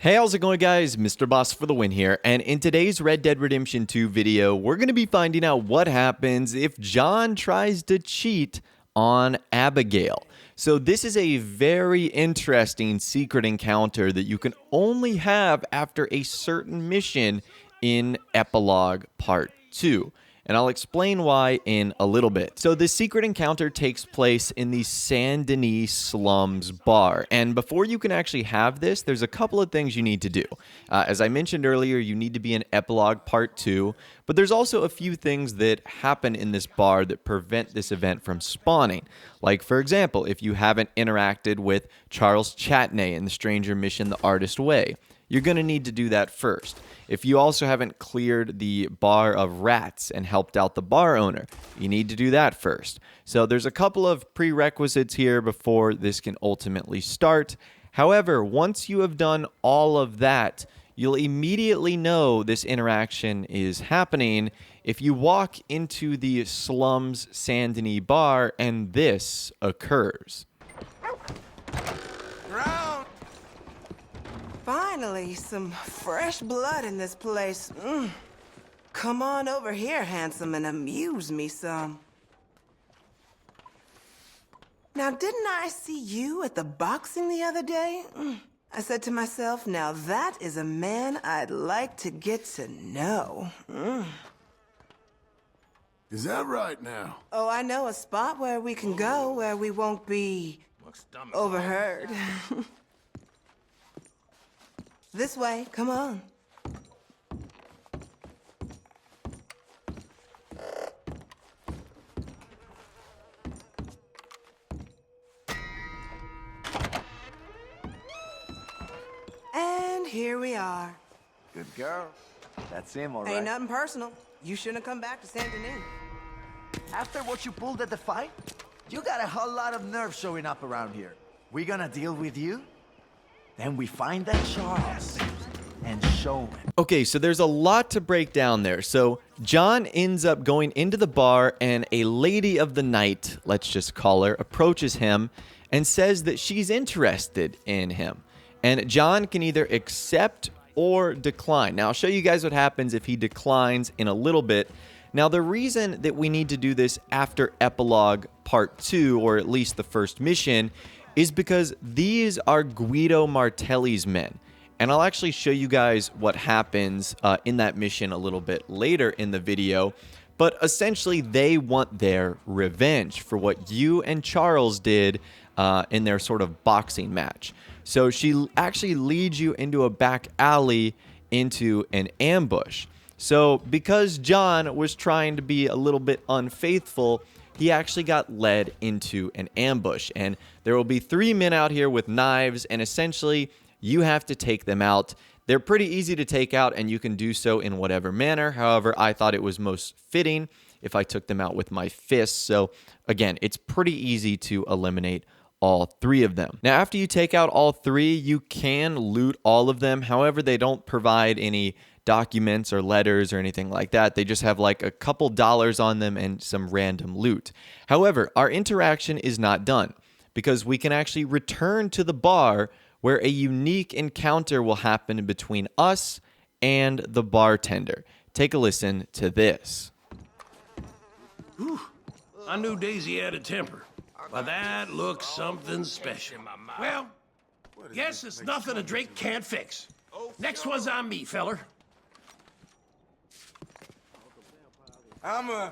Hey, how's it going, guys? Mr. Boss for the win here, and in today's Red Dead Redemption 2 video, we're going to be finding out what happens if John tries to cheat on Abigail. So this is a very interesting secret encounter that you can only have after a certain mission in Epilogue Part 2. And I'll explain why in a little bit. So the secret encounter takes place in the Saint Denis Slums bar. And before you can actually have this, there's a couple of things you need to do. As I mentioned earlier, you need to be in Epilogue Part 2. But there's also a few things that happen in this bar that prevent this event from spawning. Like, for example, if you haven't interacted with Charles Chatney in the Stranger Mission The Artist Way, you're going to need to do that first. If you also haven't cleared the bar of rats and helped out the bar owner, you need to do that first. So there's a couple of prerequisites here before this can ultimately start. However, once you have done all of that, you'll immediately know this interaction is happening if you walk into the Slums Saint Denis bar and this occurs. Finally, some fresh blood in this place. Come on over here, handsome, and amuse me some. Now, didn't I see you at the boxing the other day? I said to myself, now that is a man I'd like to get to know. Is that right now? Oh, I know a spot where we can go where we won't be overheard. This way, come on. And here we are. Good girl. That's him, all right. Ain't nothing personal. You shouldn't have come back to Saint Denis. After what you pulled at the fight, you got a whole lot of nerve showing up around here. We gonna deal with you? Then we find that Charles and show him. Okay, so there's a lot to break down there. So John ends up going into the bar and a lady of the night, let's just call her, approaches him and says that she's interested in him. And John can either accept or decline. Now, I'll show you guys what happens if he declines in a little bit. Now, the reason that we need to do this after Epilogue Part 2, or at least the first mission, is because these are Guido Martelli's men. And I'll actually show you guys what happens in that mission a little bit later in the video. But essentially, they want their revenge for what you and Charles did in their sort of boxing match. So she actually leads you into a back alley into an ambush. So because John was trying to be a little bit unfaithful, he actually got led into an ambush. And there will be 3 men out here with knives, and essentially you have to take them out. They're pretty easy to take out, and you can do so in whatever manner. However, I thought it was most fitting if I took them out with my fists. So again, it's pretty easy to eliminate all 3 of them. Now, after you take out all 3, you can loot all of them. However, they don't provide any documents or letters or anything like that. They just have like a couple dollars on them and some random loot. However, our interaction is not done because we can actually return to the bar where a unique encounter will happen between us and the bartender. Take a listen to this. Whew. I knew Daisy had a temper, but that looks something special. Well, guess it's nothing a drink can't fix. Next one's on me, feller. I'ma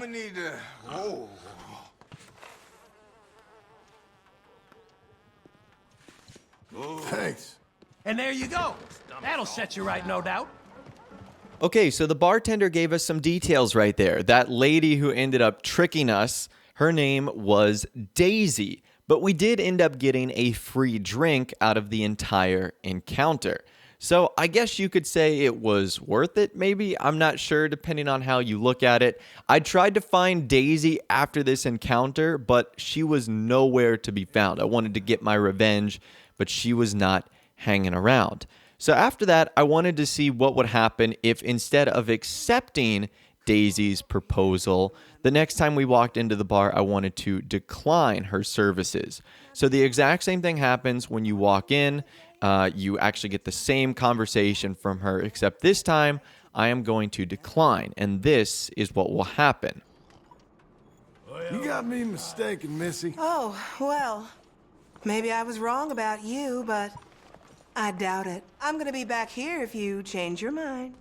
need to... Whoa. Thanks. And there you go. That'll set you right, no doubt. Okay, so the bartender gave us some details right there. That lady who ended up tricking us, her name was Daisy. But we did end up getting a free drink out of the entire encounter. So I guess you could say it was worth it, maybe? I'm not sure, depending on how you look at it. I tried to find Daisy after this encounter, but she was nowhere to be found. I wanted to get my revenge, but she was not hanging around. So after that, I wanted to see what would happen if instead of accepting Daisy's proposal, the next time we walked into the bar, I wanted to decline her services. So the exact same thing happens when you walk in. you actually get the same conversation from her, except this time I am going to decline, and this is what will happen. You got me mistaken, Missy. Oh, well, maybe I was wrong about you, but I doubt it. I'm gonna be back here if you change your mind.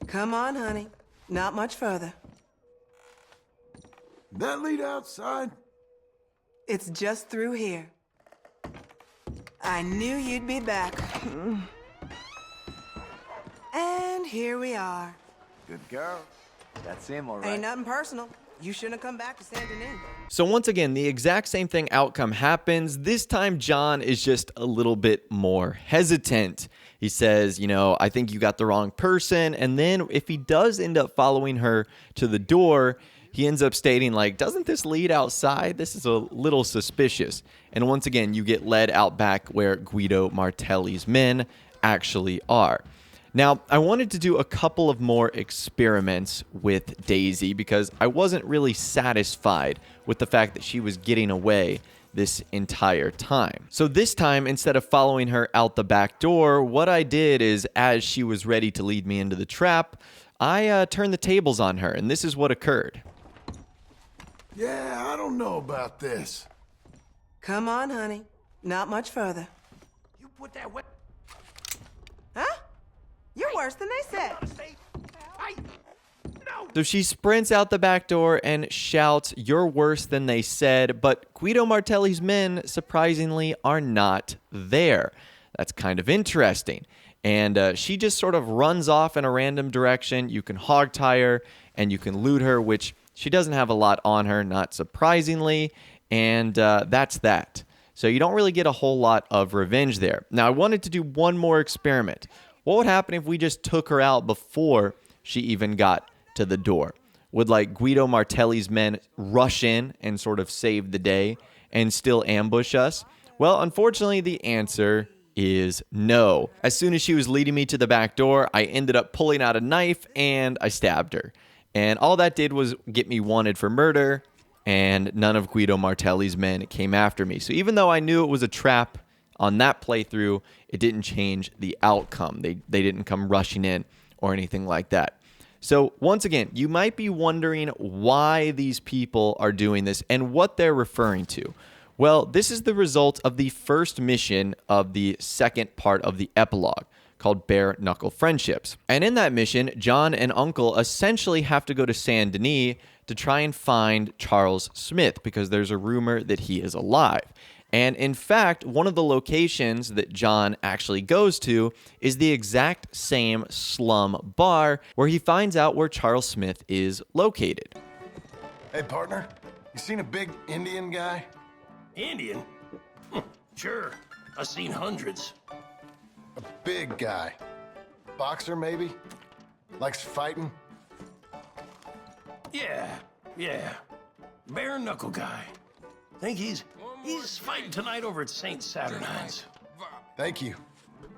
Come on, honey. Not much further. That lead outside? It's just through here. I knew you'd be back. And here we are. Good girl. That's him, all right. Ain't nothing personal. You shouldn't have come back to Saint Denis. So once again, the exact same thing outcome happens. This time, John is just a little bit more hesitant. He says, I think you got the wrong person. And then if he does end up following her to the door, he ends up stating, doesn't this lead outside? This is a little suspicious. And once again, you get led out back where Guido Martelli's men actually are. Now, I wanted to do a couple of more experiments with Daisy because I wasn't really satisfied with the fact that she was getting away this entire time. So this time, instead of following her out the back door, what I did is, as she was ready to lead me into the trap, I turned the tables on her, and this is what occurred. Yeah, I don't know about this. Come on, honey. Not much further. You put that weapon. Huh? You're worse than they said. No. So she sprints out the back door and shouts, "You're worse than they said," but Guido Martelli's men, surprisingly, are not there. That's kind of interesting. And she just sort of runs off in a random direction. You can hog tie her and you can loot her, which she doesn't have a lot on her, not surprisingly. And that's that. So you don't really get a whole lot of revenge there. Now, I wanted to do one more experiment. What would happen if we just took her out before she even got to the door? Would Guido Martelli's men rush in and sort of save the day and still ambush us? Well, unfortunately, the answer is no. As soon as she was leading me to the back door, I ended up pulling out a knife and I stabbed her. And all that did was get me wanted for murder, and none of Guido Martelli's men came after me. So even though I knew it was a trap on that playthrough, it didn't change the outcome. They didn't come rushing in or anything like that. So once again, you might be wondering why these people are doing this and what they're referring to. Well, this is the result of the first mission of the second part of the epilogue, called Bare Knuckle Friendships. And in that mission, John and Uncle essentially have to go to Saint Denis to try and find Charles Smith because there's a rumor that he is alive. And in fact, one of the locations that John actually goes to is the exact same slum bar where he finds out where Charles Smith is located. Hey, partner, you seen a big Indian guy? Indian? Sure. I've seen hundreds. A big guy. Boxer, maybe? Likes fighting? Yeah. Bare knuckle guy. Think he's fighting tonight over at St. Saturnine's. Thank you.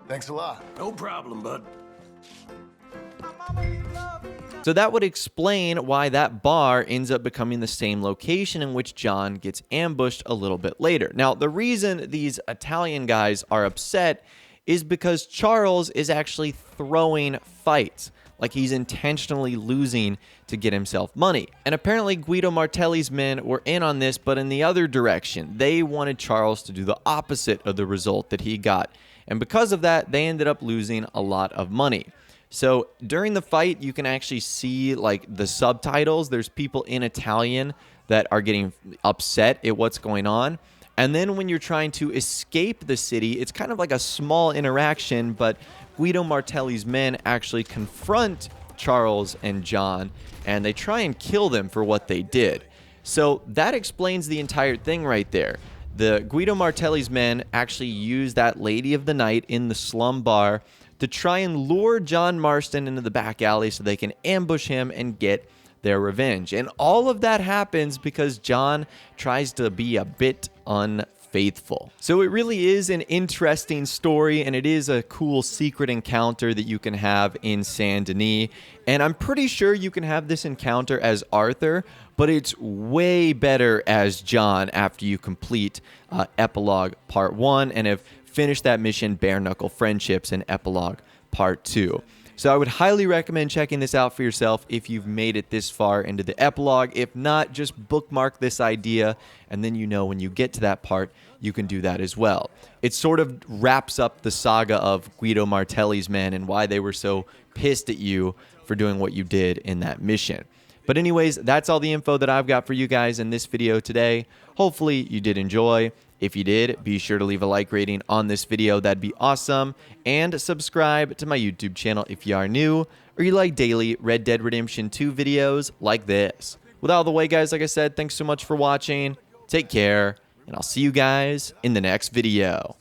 Thanks a lot. No problem, bud. So that would explain why that bar ends up becoming the same location in which John gets ambushed a little bit later. Now, the reason these Italian guys are upset is because Charles is actually throwing fights. He's intentionally losing to get himself money. And apparently Guido Martelli's men were in on this, but in the other direction. They wanted Charles to do the opposite of the result that he got. And because of that, they ended up losing a lot of money. So during the fight, you can actually see the subtitles. There's people in Italian that are getting upset at what's going on. And then when you're trying to escape the city, it's kind of like a small interaction, but Guido Martelli's men actually confront Charles and John, and they try and kill them for what they did. So that explains the entire thing right there. The Guido Martelli's men actually use that lady of the night in the slum bar to try and lure John Marston into the back alley so they can ambush him and get their revenge. And all of that happens because John tries to be a bit unfair. faithful. So it really is an interesting story, and it is a cool secret encounter that you can have in Saint Denis. And I'm pretty sure you can have this encounter as Arthur, but it's way better as John after you complete Epilogue Part 1 and have finished that mission, Bare Knuckle Friendships, in Epilogue Part 2. So I would highly recommend checking this out for yourself if you've made it this far into the epilogue. If not, just bookmark this idea, and then you know when you get to that part, you can do that as well. It sort of wraps up the saga of Guido Martelli's men and why they were so pissed at you for doing what you did in that mission. But anyways, that's all the info that I've got for you guys in this video today. Hopefully you did enjoy. If you did, be sure to leave a like rating on this video. That'd be awesome. And subscribe to my YouTube channel if you are new or you like daily Red Dead Redemption 2 videos like this. With all the way, guys, like I said, thanks so much for watching. Take care, and I'll see you guys in the next video.